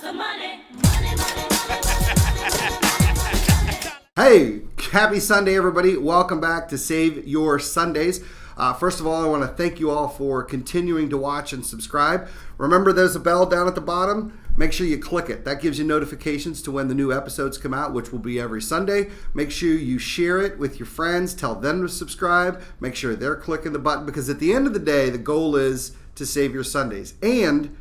some money. Money, money, money, Hey, happy Sunday, everybody. Welcome back to Save Your Sundays. First of all, I want to thank you all for continuing to watch and subscribe. Remember, there's a bell down at the bottom. Make sure you click it. That gives you notifications to when the new episodes come out, which will be every Sunday. Make sure you share it with your friends. Tell them to subscribe. Make sure they're clicking the button, because at the end of the day, the goal is to save your Sundays. And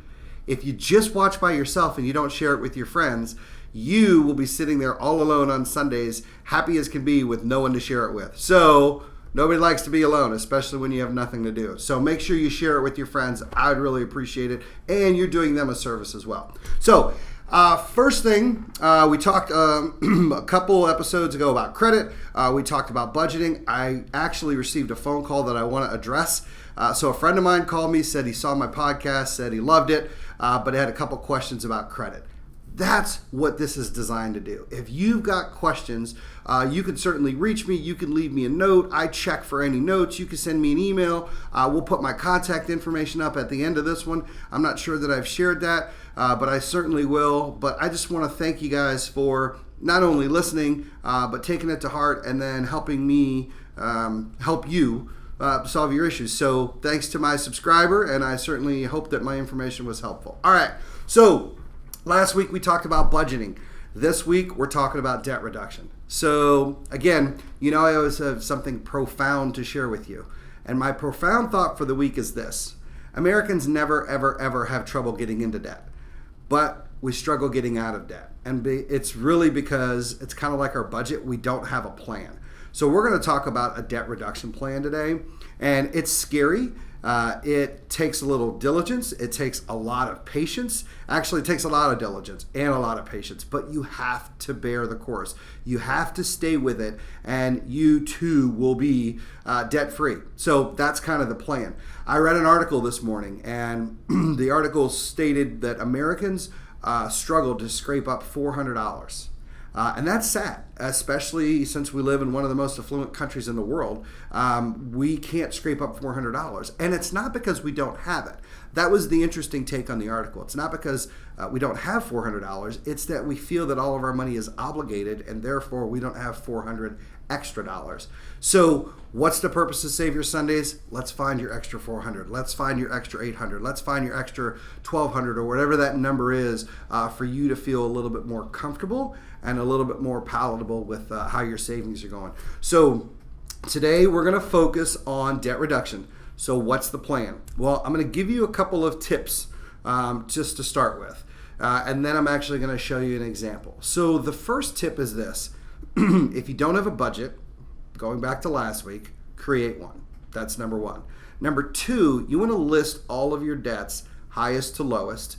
if you just watch by yourself and you don't share it with your friends, you will be sitting there all alone on Sundays, happy as can be, with no one to share it with. So nobody likes to be alone, especially when you have nothing to do. So make sure you share it with your friends. I'd really appreciate it. And you're doing them a service as well. So first thing, we talked a couple episodes ago about credit. We talked about budgeting. I actually received a phone call that I want to address. So a friend of mine called me, said he saw my podcast, said he loved it, but had a couple questions about credit. That's what this is designed to do. If you've got questions, you can certainly reach me. You can leave me a note. I check for any notes. You can send me an email. We'll put my contact information up at the end of this one. I'm not sure that I've shared that, but I certainly will. But I just want to thank you guys for not only listening, but taking it to heart and then helping me help you solve your issues. So thanks to my subscriber, and I certainly hope that my information was helpful. All right, so last week we talked about budgeting. This week we're talking about debt reduction. So again, I always have something profound to share with you. And my profound thought for the week is this: Americans never, ever, ever have trouble getting into debt, but we struggle getting out of debt. And it's really because it's kind of like our budget. We don't have a plan. So we're going to talk about a debt reduction plan today. And it's scary. It takes a little diligence. It takes a lot of patience. Actually, it takes a lot of diligence and a lot of patience, but you have to bear the course. You have to stay with it, and you too will be debt-free. So that's kind of the plan. I read an article this morning, and the article stated that Americans struggle to scrape up $400. And that's sad, especially since we live in one of the most affluent countries in the world. We can't scrape up $400. And it's not because we don't have it. That was the interesting take on the article. It's not because we don't have $400. It's that we feel that all of our money is obligated, and therefore we don't have $400 extra dollars. So what's the purpose of Save Your Sundays? Let's find your extra $400. Let's find your extra $800. Let's find your extra $1,200, or whatever that number is, for you to feel a little bit more comfortable and a little bit more palatable with how your savings are going. So today we're going to focus on debt reduction. So what's the plan? Well, I'm going to give you a couple of tips just to start with. And then I'm actually going to show you an example. So the first tip is this. If you don't have a budget, going back to last week, create one. That's number one. Number two, you want to list all of your debts, highest to lowest.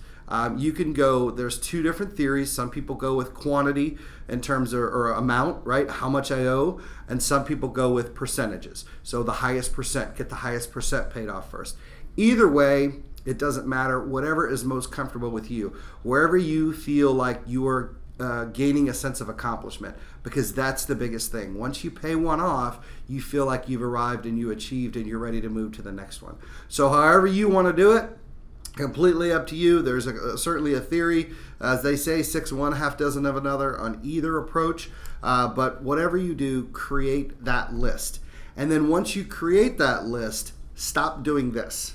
You can go, there's two different theories. Some people go with quantity in terms of, or amount, right? How much I owe. And some people go with percentages. So the highest percent, get the highest percent paid off first. Either way, it doesn't matter. Whatever is most comfortable with you. Wherever you feel like you are gaining a sense of accomplishment, because that's the biggest thing. Once you pay one off, you feel like you've arrived and you achieved and you're ready to move to the next one. So however you want to do it, completely up to you. There's certainly a theory, as they say, 6 of one, half dozen of another on either approach. But whatever you do, create that list. And then once you create that list, stop doing this.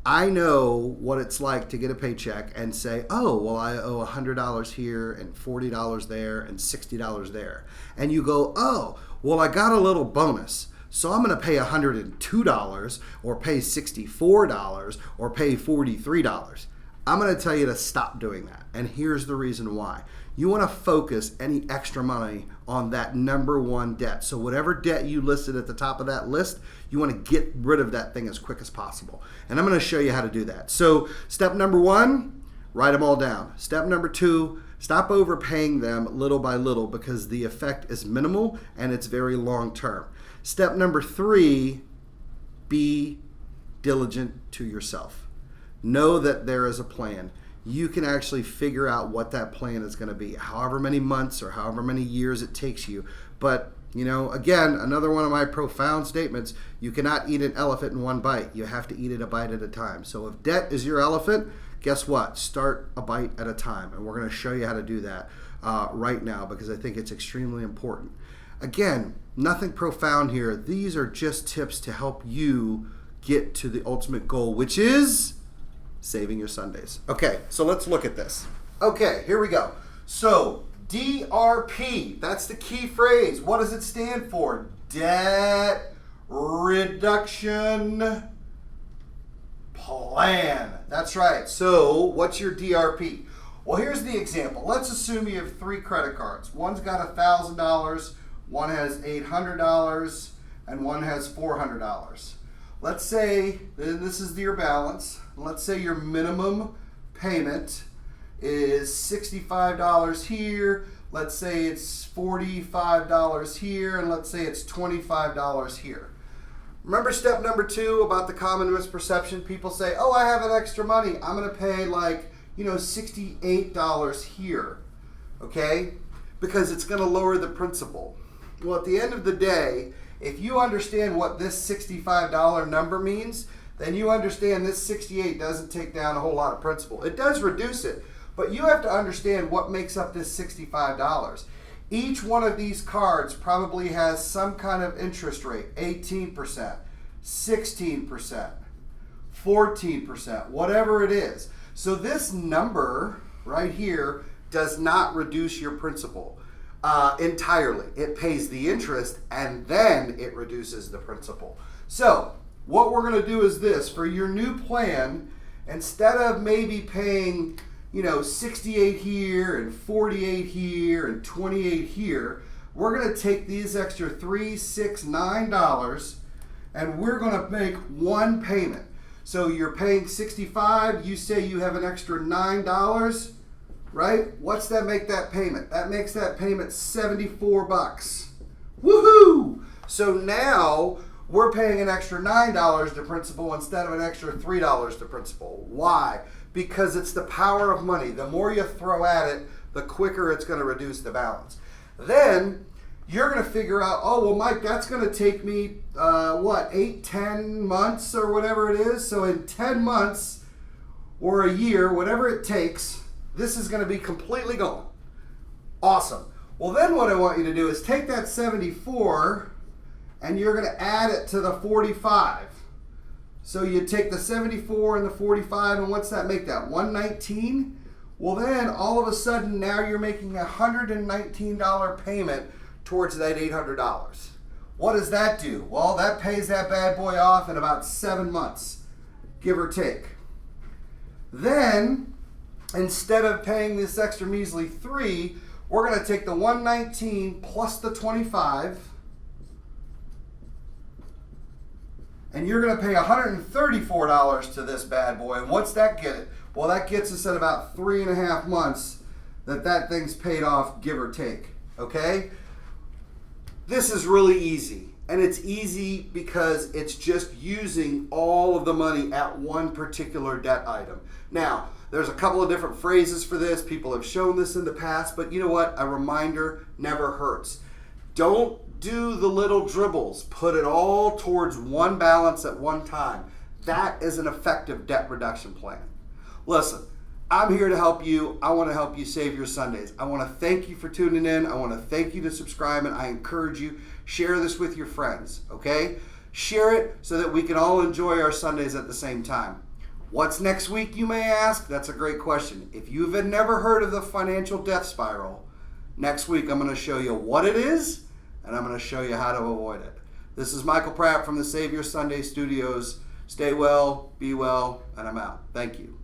I know what it's like to get a paycheck and say, oh, well, I owe $100 here and $40 there and $60 there. And you go, oh, well, I got a little bonus. So I'm going to pay $102 or pay $64 or pay $43. I'm going to tell you to stop doing that. And here's the reason why. You want to focus any extra money on that number one debt. So whatever debt you listed at the top of that list, you want to get rid of that thing as quick as possible. And I'm going to show you how to do that. So step number one, write them all down. Step number two, stop overpaying them little by little, because the effect is minimal and it's very long term. Step number three, be diligent to yourself. Know that there is a plan. You can actually figure out what that plan is going to be, however many months or however many years it takes you. But, again, another one of my profound statements, you cannot eat an elephant in one bite. You have to eat it a bite at a time. So if debt is your elephant, guess what? Start a bite at a time. And we're going to show you how to do that right now because I think it's extremely important. Again, nothing profound here. These are just tips to help you get to the ultimate goal, which is saving your Sundays. Okay, so let's look at this. Okay, here we go. So DRP, that's the key phrase. What does it stand for? Debt Reduction Plan. That's right. So what's your DRP? Well, here's the example. Let's assume you have 3 credit cards. One's got $1,000, one has $800, and one has $400. Let's say this is your balance. Let's say your minimum payment is $65 here. Let's say it's $45 here, and let's say it's $25 here. Remember step number 2 about the common misperception? People say, oh, I have an extra money. I'm going to pay like, $68 here, okay? Because it's going to lower the principal. Well, at the end of the day, if you understand what this $65 number means, then you understand this 68 doesn't take down a whole lot of principal. It does reduce it, but you have to understand what makes up this $65. Each one of these cards probably has some kind of interest rate, 18%, 16%, 14%, whatever it is. So this number right here does not reduce your principal entirely. It pays the interest and then it reduces the principal. So what we're going to do is this. For your new plan, instead of maybe paying 68 here and 48 here and 28 here, we're going to take these extra $3, $6, $9 and we're going to make one payment. So you're paying 65, you say you have an extra $9, right? What's that make that payment? That makes that payment $74. Woohoo! So now we're paying an extra $9 to principal instead of an extra $3 to principal. Why? Because it's the power of money. The more you throw at it, the quicker it's going to reduce the balance. Then you're going to figure out, oh, well, Mike, that's going to take me, 8, 10 months or whatever it is. So in 10 months or a year, whatever it takes, this is going to be completely gone. Awesome. Well, then what I want you to do is take that 74 and you're going to add it to the 45. So you take the 74 and the 45, and what's that make that? 119? Well, then all of a sudden now you're making a $119 payment towards that $800. What does that do? Well, that pays that bad boy off in about 7 months, give or take. Then, instead of paying this extra measly 3, we're going to take the 119 plus the 25, and you're going to pay $134 to this bad boy. And what's that get it? Well, that gets us at about 3.5 months that thing's paid off, give or take. Okay? This is really easy. And it's easy because it's just using all of the money at one particular debt item. Now, there's a couple of different phrases for this. People have shown this in the past, but you know what? A reminder never hurts. Don't do the little dribbles. Put it all towards one balance at one time. That is an effective debt reduction plan. Listen, I'm here to help you. I want to help you save your Sundays. I want to thank you for tuning in. I want to thank you to subscribing. I encourage you, share this with your friends, okay? Share it so that we can all enjoy our Sundays at the same time. What's next week, you may ask? That's a great question. If you've never heard of the financial death spiral, next week I'm going to show you what it is, and I'm going to show you how to avoid it. This is Michael Pratt from the Save Your Sunday Studios. Stay well, be well, and I'm out. Thank you.